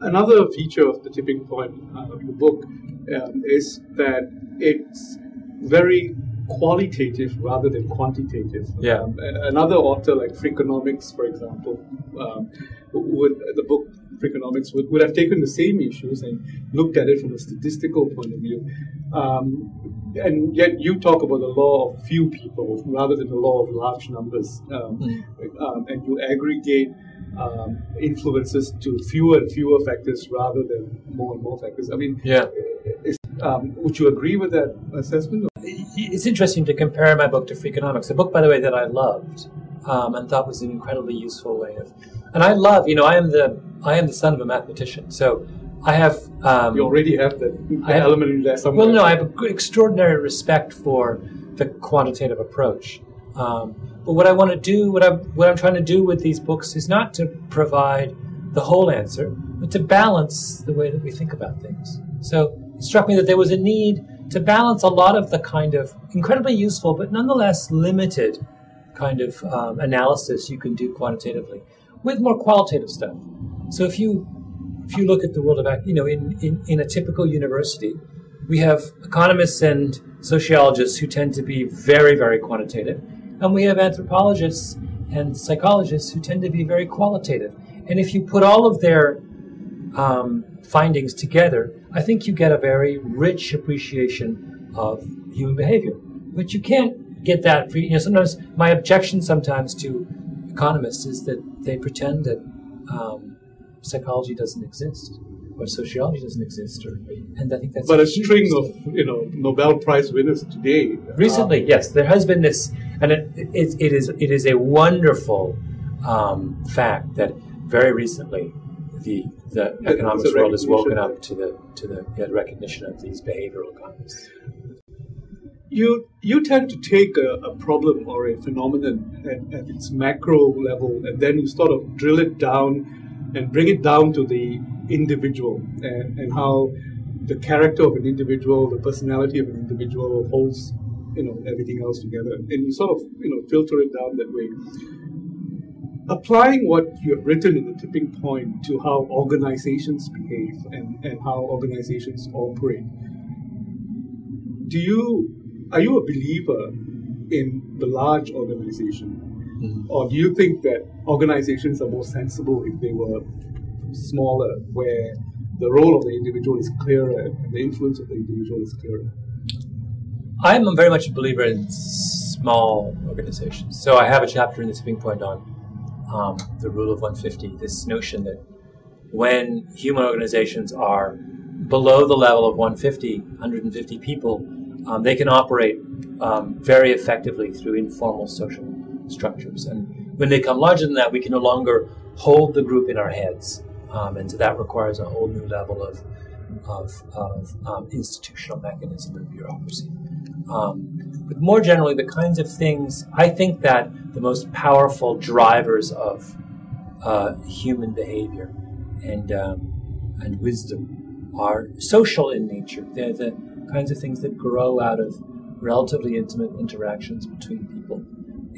Another feature of the tipping point of the book is that it's very qualitative rather than quantitative. Yeah. Another author like Freakonomics, for example, the book Freakonomics would have taken the same issues and looked at it from a statistical point of view. And yet you talk about the law of few people rather than the law of large numbers. And you aggregate influences to fewer and fewer factors rather than more and more factors. I mean, would you agree with that assessment? It's interesting to compare my book to Freakonomics, a book, by the way, that I loved and thought was an incredibly useful way of. And I love, I am the son of a mathematician, so I have. You already have that element in there somewhere. Well, no, I have extraordinary respect for the quantitative approach. But what I want to do, what I'm trying to do with these books is not to provide the whole answer, but to balance the way that we think about things. So it struck me that there was a need to balance a lot of the kind of incredibly useful, but nonetheless limited kind of analysis you can do quantitatively with more qualitative stuff. So if you look at the world of, in a typical university, we have economists and sociologists who tend to be very, very quantitative, and we have anthropologists and psychologists who tend to be very qualitative. And if you put all of their findings together, I think you get a very rich appreciation of human behavior. But you can't get that. Sometimes my objection sometimes to economists is that they pretend that psychology doesn't exist or sociology doesn't exist, and I think that's. But a string of Nobel Prize winners today. Recently, yes, there has been this, and it is a wonderful fact that very recently the economics world has woken up to the recognition of these behavioral economists. You tend to take a problem or a phenomenon at its macro level, and then you sort of drill it down and bring it down to the individual and how the character of an individual, the personality of an individual holds, everything else together. And you sort of, filter it down that way. Applying what you have written in the tipping point to how organizations behave and how organizations operate, are you a believer in the large organization? Mm-hmm. Or do you think that organizations are more sensible if they were smaller, where the role of the individual is clearer and the influence of the individual is clearer? I'm very much a believer in small organizations. So I have a chapter in the tipping point on the rule of 150, this notion that when human organizations are below the level of 150 people, they can operate very effectively through informal social structures. And when they come larger than that, we can no longer hold the group in our heads. And so that requires a whole new level of institutional mechanism and bureaucracy. But more generally, the kinds of things, I think that the most powerful drivers of human behavior and wisdom are social in nature. They're the kinds of things that grow out of relatively intimate interactions between people.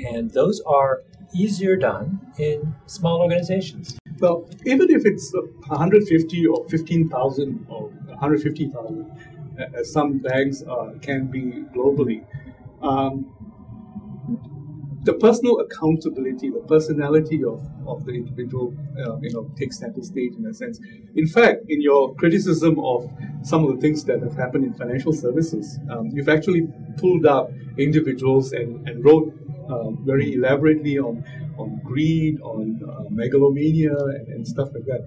And those are easier done in small organizations. Well, even if it's 150 or 15,000 or 150,000, as some banks can be globally, the personal accountability, the personality of the individual, takes center stage in a sense. In fact, in your criticism of some of the things that have happened in financial services, you've actually pulled up individuals and wrote very elaborately on greed, on megalomania, and stuff like that.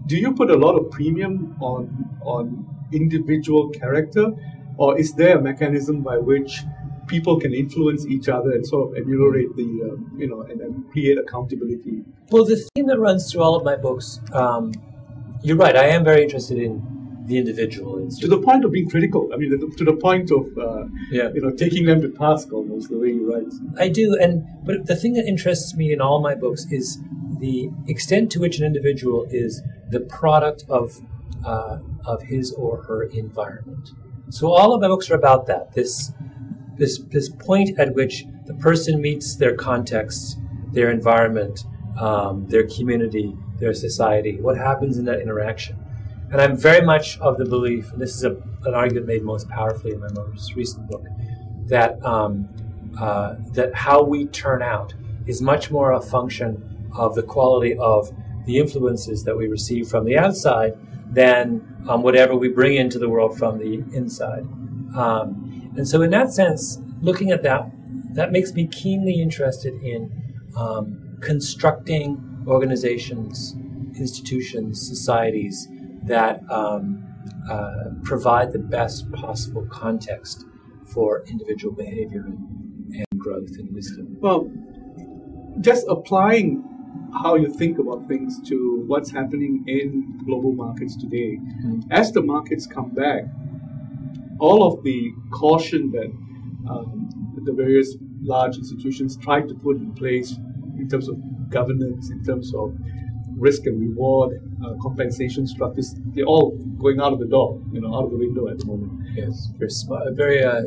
Do you put a lot of premium on individual character, or is there a mechanism by which people can influence each other and sort of ameliorate the, and create accountability? Well, the theme that runs through all of my books, you're right, I am very interested in the individual. To the point of being critical. I mean, to the point of, taking them to task almost, the way you write. I do, but the thing that interests me in all my books is the extent to which an individual is the product of his or her environment. So all of my books are about that, this point at which the person meets their context, their environment, their community, their society, what happens in that interaction. And I'm very much of the belief, and this is an argument made most powerfully in my most recent book, that that how we turn out is much more a function of the quality of the influences that we receive from the outside than whatever we bring into the world from the inside. And so in that sense, looking at that, that makes me keenly interested in constructing organizations, institutions, societies that provide the best possible context for individual behavior and growth and wisdom. Well, just applying how you think about things to what's happening in global markets today, as the markets come back, all of the caution that the various large institutions tried to put in place in terms of governance, in terms of risk and reward, compensation structures, they're all going out of the door, out of the window at the moment. Yes, very a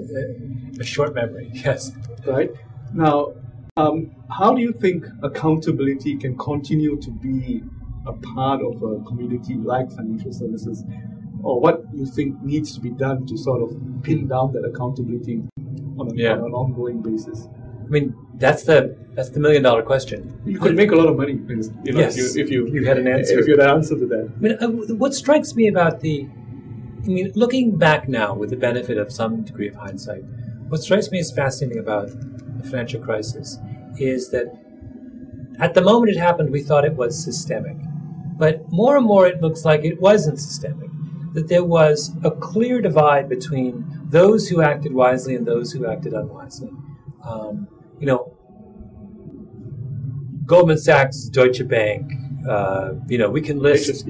short memory, yes. Right? Now, how do you think accountability can continue to be a part of a community like financial services? Or what you think needs to be done to sort of pin down that accountability on an ongoing basis? I mean, that's the $1 million question. You could make a lot of money, yes, if you had an answer. If you had an answer to that. I mean, what strikes me about looking back now with the benefit of some degree of hindsight, what strikes me as fascinating about the financial crisis is that at the moment it happened, we thought it was systemic. But more and more it looks like it wasn't systemic, that there was a clear divide between those who acted wisely and those who acted unwisely. Goldman Sachs, Deutsche Bank, we can list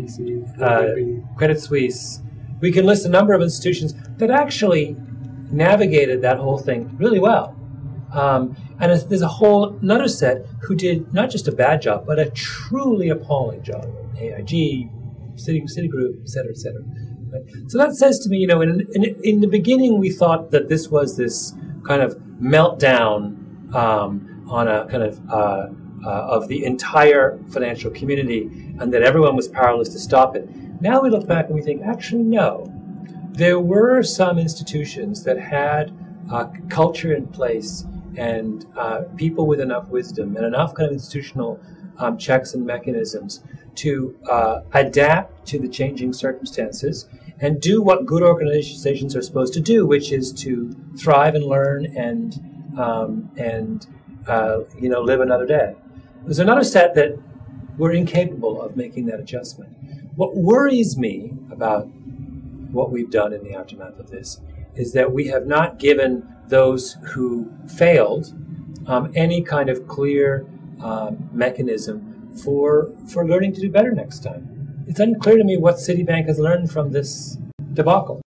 Credit Suisse. We can list a number of institutions that actually navigated that whole thing really well. And there's a whole another set who did not just a bad job, but a truly appalling job. AIG, Citigroup, et cetera, et cetera. Right? So that says to me, in the beginning we thought that this was this kind of meltdown on a kind of the entire financial community, and that everyone was powerless to stop it. Now we look back and we think, actually, no. There were some institutions that had culture in place and people with enough wisdom and enough kind of institutional checks and mechanisms to adapt to the changing circumstances and do what good organizations are supposed to do, which is to thrive and learn and live another day. There's another set that were incapable of making that adjustment. What worries me about what we've done in the aftermath of this is that we have not given those who failed any kind of clear mechanism for learning to do better next time. It's unclear to me what Citibank has learned from this debacle.